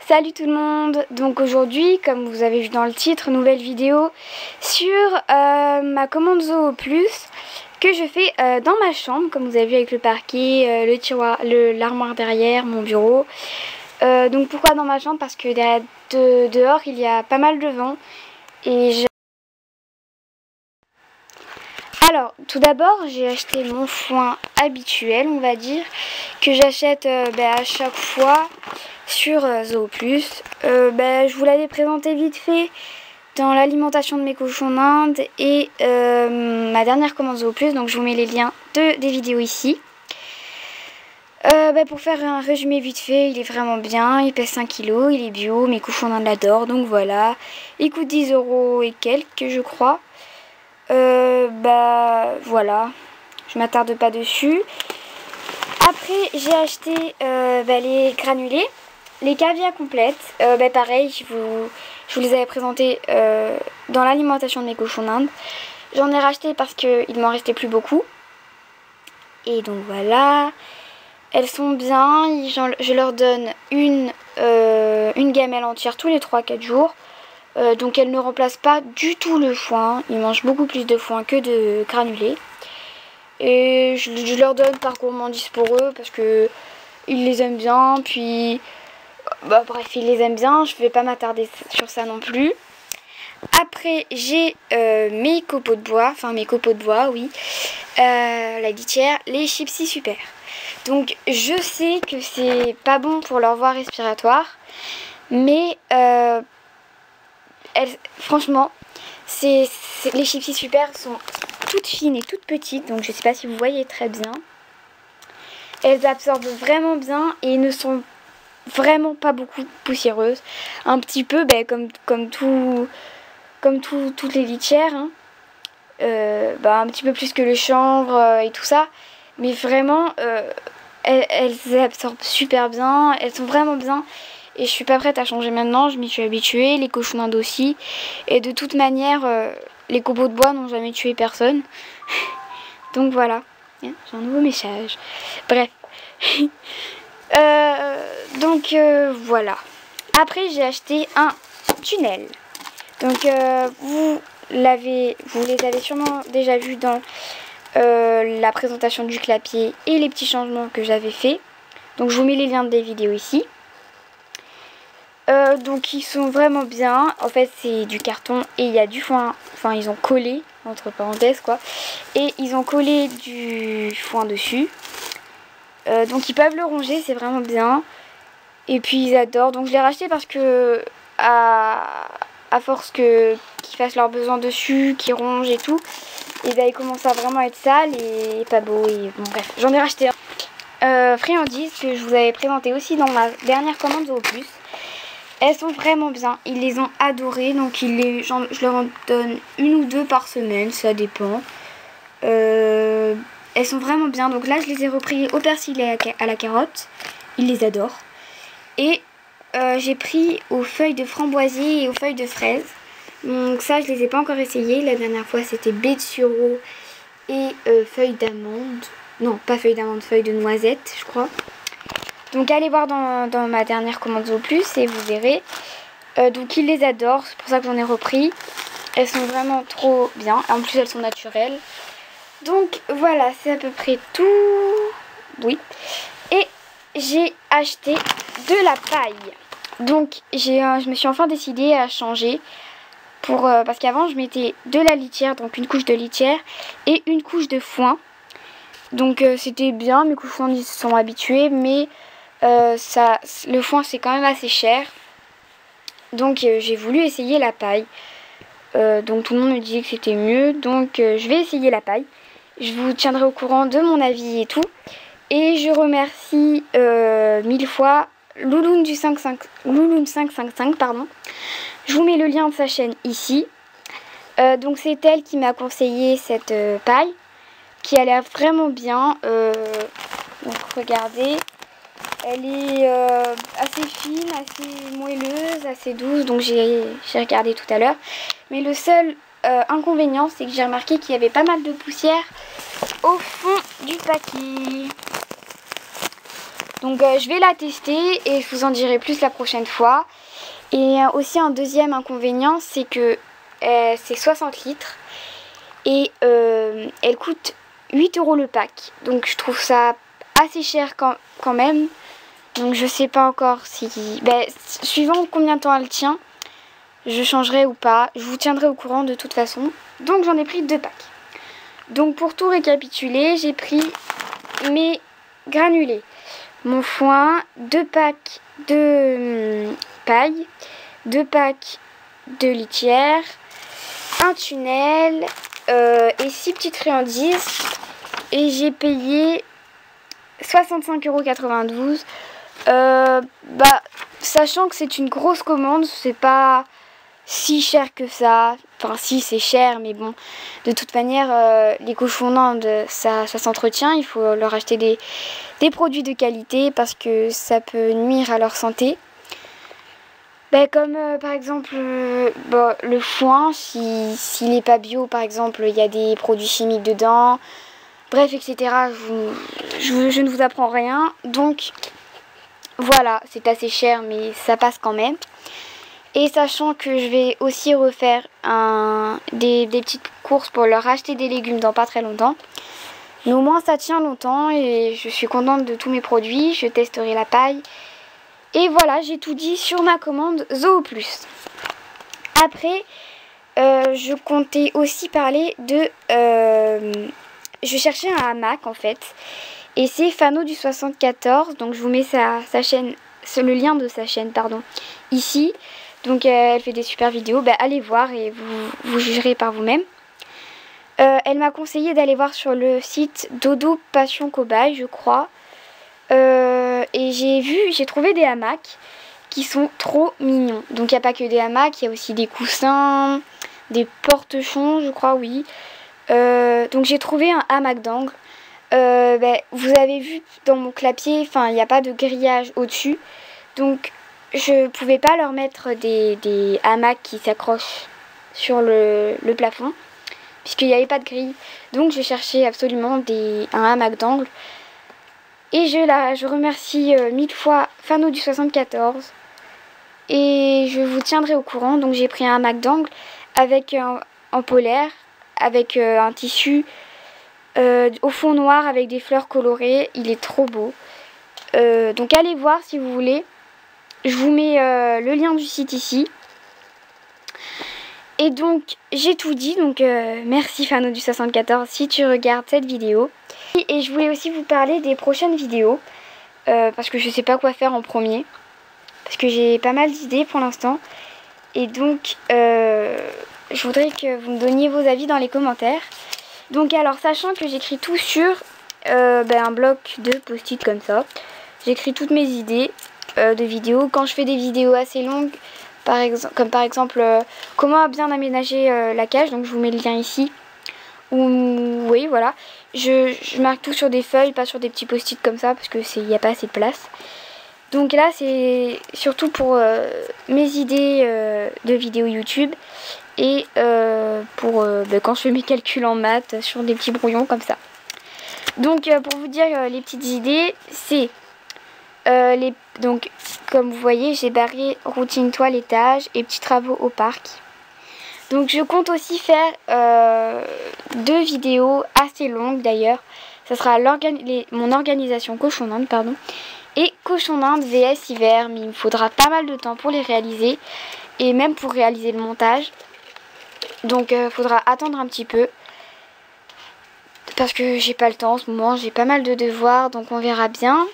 Salut tout le monde. Donc aujourd'hui, comme vous avez vu dans le titre, nouvelle vidéo sur ma commande Zoo Plus que je fais dans ma chambre, comme vous avez vu, avec le parquet, le tiroir, l'armoire derrière, mon bureau. Donc pourquoi dans ma chambre? Parce que dehors il y a pas mal de vent et alors, tout d'abord, j'ai acheté mon foin habituel, on va dire, que j'achète à chaque fois sur Zoo Plus. Je vous l'avais présenté vite fait dans l'alimentation de mes cochons d'Inde et ma dernière commande Zoo Plus, donc je vous mets les liens des vidéos ici. Pour faire un résumé vite fait, il est vraiment bien, il pèse 5 kg, il est bio, mes cochons d'Inde l'adorent, donc voilà. Il coûte 10 € et quelques, je crois. Voilà, je m'attarde pas dessus. Après j'ai acheté les granulés, les caviar complètes. Pareil, je vous les avais présentés dans l'alimentation de mes cochons d'Inde. J'en ai racheté parce qu'il m'en restait plus beaucoup. Et donc voilà, elles sont bien. Je leur donne une gamelle entière tous les 3-4 jours. Donc elles ne remplacent pas du tout le foin. Ils mangent beaucoup plus de foin que de granulés. Et je leur donne par gourmandise pour eux parce que ils les aiment bien. Puis bref, ils les aiment bien. Je vais pas m'attarder sur ça non plus. Après j'ai mes copeaux de bois. Enfin mes copeaux de bois, oui. La litière, les Chipsy Super. Donc je sais que c'est pas bon pour leur voie respiratoire. Mais franchement, les Chipsy Super sont toutes fines et toutes petites, donc je sais pas si vous voyez très bien. Elles absorbent vraiment bien et ne sont vraiment pas beaucoup poussiéreuses. Un petit peu comme toutes les litières, hein. Un petit peu plus que le chanvre et tout ça. Mais vraiment, elles absorbent super bien, elles sont vraiment bien. Et je suis pas prête à changer maintenant, je m'y suis habituée, les cochons d'Inde aussi. Et de toute manière, les copeaux de bois n'ont jamais tué personne. Donc voilà, j'ai un nouveau message. Bref. Voilà. Après j'ai acheté un tunnel. Donc vous les avez sûrement déjà vu dans la présentation du clapier et les petits changements que j'avais fait. Donc je vous mets les liens des vidéos ici. Donc ils sont vraiment bien. En fait c'est du carton et il y a du foin. Enfin ils ont collé, entre parenthèses quoi. Et ils ont collé du foin dessus. Donc ils peuvent le ronger, c'est vraiment bien. Et puis ils adorent. Donc je l'ai racheté parce que à force qu'ils fassent leurs besoins dessus, qu'ils rongent et tout, et ils commencent à vraiment être sales et pas beau. Et bon bref, j'en ai racheté un. Friandises que je vous avais présenté aussi dans ma dernière commande Zoo Plus. Elles sont vraiment bien, ils les ont adorées, donc je leur en donne 1 ou 2 par semaine, ça dépend. Elles sont vraiment bien, donc là je les ai repris au persil et à la carotte, ils les adorent. Et j'ai pris aux feuilles de framboisier et aux feuilles de fraise. Donc ça je les ai pas encore essayées, la dernière fois c'était baie de sureau et feuilles d'amande. Non, pas feuilles d'amande, feuilles de noisette je crois. Donc allez voir dans ma dernière commande Zoo Plus et vous verrez. Donc ils les adorent, c'est pour ça que j'en ai repris. Elles sont vraiment trop bien, en plus elles sont naturelles. Donc voilà, c'est à peu près tout. Oui. Et j'ai acheté de la paille. Donc je me suis enfin décidée à changer. Parce qu'avant je mettais de la litière, donc une couche de litière et une couche de foin. Donc c'était bien, mes cochons ils se sont habitués, mais le foin c'est quand même assez cher. Donc j'ai voulu essayer la paille. Donc tout le monde me disait que c'était mieux, donc je vais essayer la paille. Je vous tiendrai au courant de mon avis et tout. Et je remercie 1000 fois Louloun 555, pardon. Je vous mets le lien de sa chaîne ici. Donc c'est elle qui m'a conseillé cette paille, qui a l'air vraiment bien. Donc regardez, elle est assez fine, assez moelleuse, assez douce. Donc j'ai regardé tout à l'heure. Mais le seul inconvénient, c'est que j'ai remarqué qu'il y avait pas mal de poussière au fond du paquet. Donc je vais la tester et je vous en dirai plus la prochaine fois. Et aussi un deuxième inconvénient, c'est que c'est 60 litres et elle coûte 8 € le pack. Donc je trouve ça assez cher quand même. Donc je sais pas encore si... suivant combien de temps elle tient, je changerai ou pas. Je vous tiendrai au courant de toute façon. Donc j'en ai pris 2 packs. Donc pour tout récapituler, j'ai pris mes granulés, mon foin, 2 packs de paille, 2 packs de litière, un tunnel et 6 petites friandises. Et j'ai payé 65,92 €. Sachant que c'est une grosse commande, c'est pas si cher que ça. Enfin si, c'est cher, mais bon, de toute manière les cochons d'Inde, ça s'entretient. Il faut leur acheter des produits de qualité parce que ça peut nuire à leur santé. Comme par exemple le foin, s'il n'est pas bio, par exemple, il y a des produits chimiques dedans, bref, etc. Je ne vous apprends rien. Donc voilà, c'est assez cher, mais ça passe quand même. Et sachant que je vais aussi refaire des petites courses pour leur acheter des légumes dans pas très longtemps. Mais au moins ça tient longtemps et je suis contente de tous mes produits. Je testerai la paille. Et voilà, j'ai tout dit sur ma commande Zoo Plus. Après, je comptais aussi parler de... je cherchais un hamac en fait. Et c'est Fano du 74. Donc je vous mets sa chaîne, le lien de sa chaîne, pardon, ici. Donc elle fait des super vidéos. Allez voir et vous jugerez par vous-même. Elle m'a conseillé d'aller voir sur le site Dodo Passion Cobaye, je crois. Et j'ai trouvé des hamacs qui sont trop mignons. Donc il n'y a pas que des hamacs, il y a aussi des coussins, des porte-chons, je crois, oui. Donc j'ai trouvé un hamac d'angle. Vous avez vu dans mon clapier, il n'y a pas de grillage au-dessus. Donc je pouvais pas leur mettre des hamacs qui s'accrochent sur le plafond, puisqu'il n'y avait pas de grille. Donc je cherchais absolument un hamac d'angle. Et je remercie 1000 fois Fano du 74. Et je vous tiendrai au courant. Donc j'ai pris un hamac d'angle avec en polaire, avec un tissu au fond noir avec des fleurs colorées. Il est trop beau. Donc allez voir si vous voulez. Je vous mets le lien du site ici. Et donc j'ai tout dit. Donc merci Fano du 74 si tu regardes cette vidéo. Et je voulais aussi vous parler des prochaines vidéos. Parce que je sais pas quoi faire en premier. Parce que j'ai pas mal d'idées pour l'instant. Et donc je voudrais que vous me donniez vos avis dans les commentaires. Donc alors sachant que j'écris tout sur un bloc de post-it comme ça. J'écris toutes mes idées de vidéos. Quand je fais des vidéos assez longues, comme par exemple comment bien aménager la cage. Donc je vous mets le lien ici. Oui voilà. Je marque tout sur des feuilles, pas sur des petits post-it comme ça. Parce qu'il n'y a pas assez de place. Donc là c'est surtout pour mes idées de vidéos YouTube. Et pour quand je fais mes calculs en maths sur des petits brouillons comme ça. Donc pour vous dire les petites idées, c'est donc comme vous voyez j'ai barré routine toilettage et petits travaux au parc. Donc je compte aussi faire 2 vidéos assez longues d'ailleurs. Ça sera mon organisation cochon d'Inde, pardon, et cochon d'Inde vs hiver. Mais il me faudra pas mal de temps pour les réaliser et même pour réaliser le montage. Donc faudra attendre un petit peu parce que j'ai pas le temps en ce moment, j'ai pas mal de devoirs, donc on verra bien.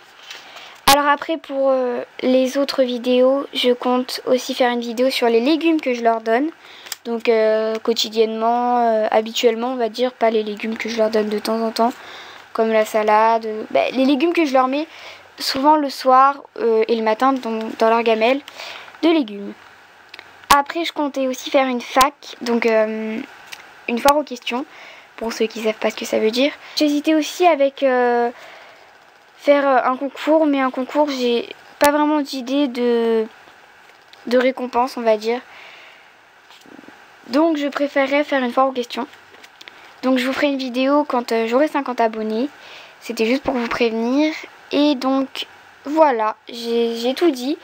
Alors après pour les autres vidéos, je compte aussi faire une vidéo sur les légumes que je leur donne. Donc quotidiennement, habituellement on va dire, pas les légumes que je leur donne de temps en temps, comme la salade. Les légumes que je leur mets souvent le soir et le matin dans leur gamelle de légumes. Après je comptais aussi faire une fac, donc une foire aux questions, pour ceux qui ne savent pas ce que ça veut dire. J'hésitais aussi avec faire un concours, mais un concours j'ai pas vraiment d'idée de récompense on va dire. Donc je préférerais faire une foire aux questions. Donc je vous ferai une vidéo quand j'aurai 50 abonnés. C'était juste pour vous prévenir. Et donc Voilà, j'ai tout dit.